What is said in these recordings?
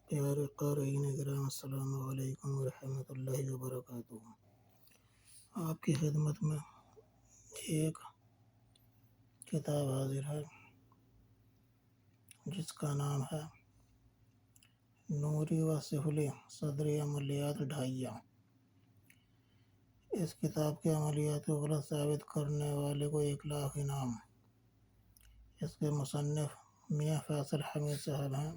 प्यारे क़ारीन किराम अस्सलामु अलैकुम व रहमतुल्लाहि व बरकातुहू। आपकी खिदमत में एक किताब हाजिर है जिसका नाम है नूरी व सिफली सदरी अमलियात ढाइया। इस किताब के अमलियात को गलत साबित करने वाले को 1 लाख इनाम। इसके मुसन्निफ मियाँ फैसल हमीद साहब हैं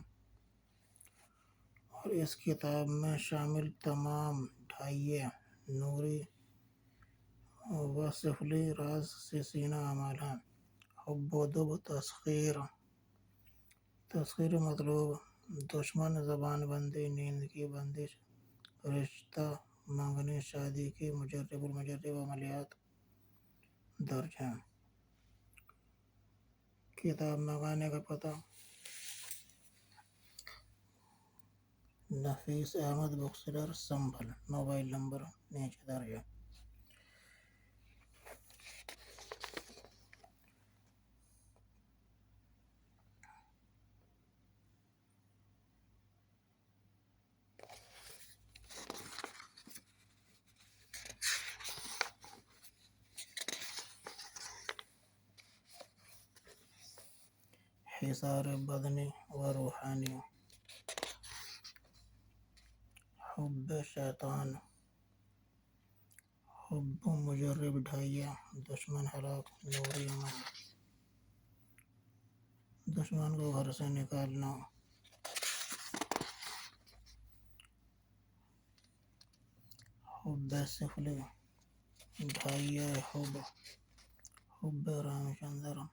और इस किताब में शामिल तमाम ढाइये नूरी व सिफली राज से सीना अमाल हैं। हुब्बुदुब तस्खीर मतलूब दुश्मन ज़बान बंदी नींद की बंदिश रिश्ता मंगनी शादी की मुजर्रिब अमलियात दर्ज हैं। किताब मंगाने का पता नफीस अहमद बुक सेलर संभल। मोबाइल नंबर नीचे दर्ज है। हिसार बदनी व रूहानी, हुब्ब शैतान, हुब्ब मुजर्रिब ढाइया, दुश्मन हलाक नूरी अमल, दुश्मन को घर से निकालना, हुब्ब सिफली ढाइया, हुब्ब रामचंद्र,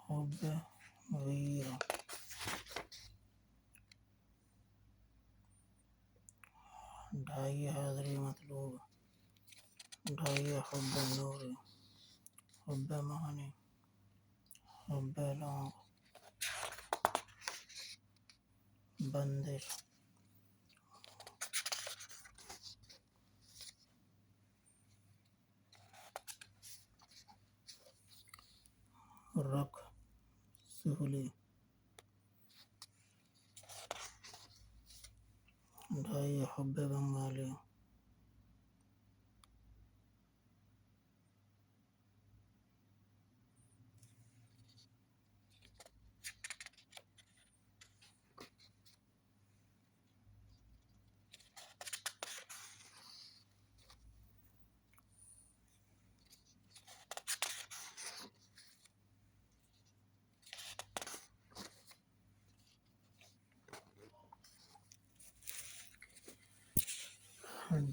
हुब्ब वीर, ढाइया हाज़री मतलूब, ढाइया हुब्ब नूरी, हुब्ब महानी, हुब्ब लौंग, बंदिश, रख सिफली, ढाइया हुब्ब बंगाली,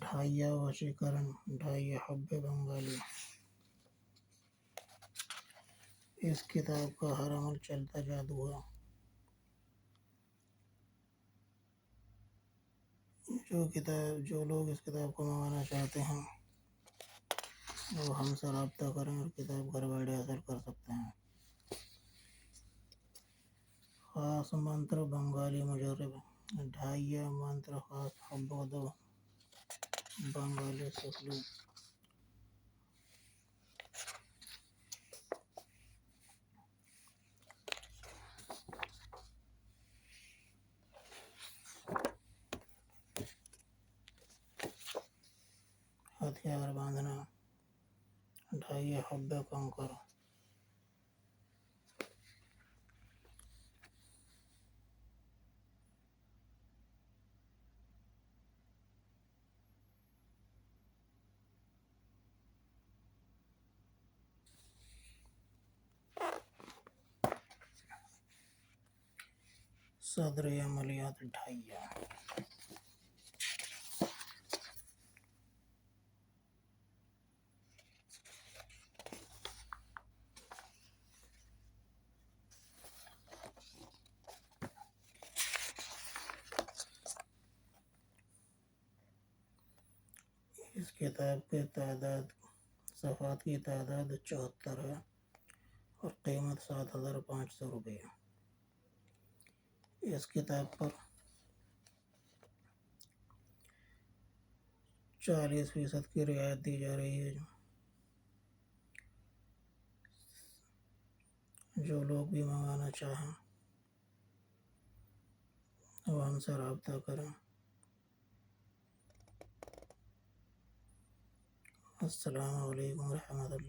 ढाइया वशीकरण, ढाइया हुब्ब बंगाली। इस किताब का हर अमल चलता जादू है। जो लोग इस किताब को मंगाना चाहते हैं वो हमसे रब्ता करें और किताब घर बैठे हासिल कर सकते हैं। खास मंत्र बंगाली मुजर्रिब, ढाइया मंत्र खास हुब्बुदुब बंगाली सिफली। हथियार बांधना, ढाइया हुब्ब कंकर, सदर अमलियात ढाइया। इस किताब के सफ़ात की तादाद 74 है और कीमत 7500 रुपये। इस किताब पर 40% की रियायत दी जा रही है। जो लोग भी मंगाना चाहें हमसे रब्ता करें। अस्सलामु अलैकुम रहमतुल्लाह।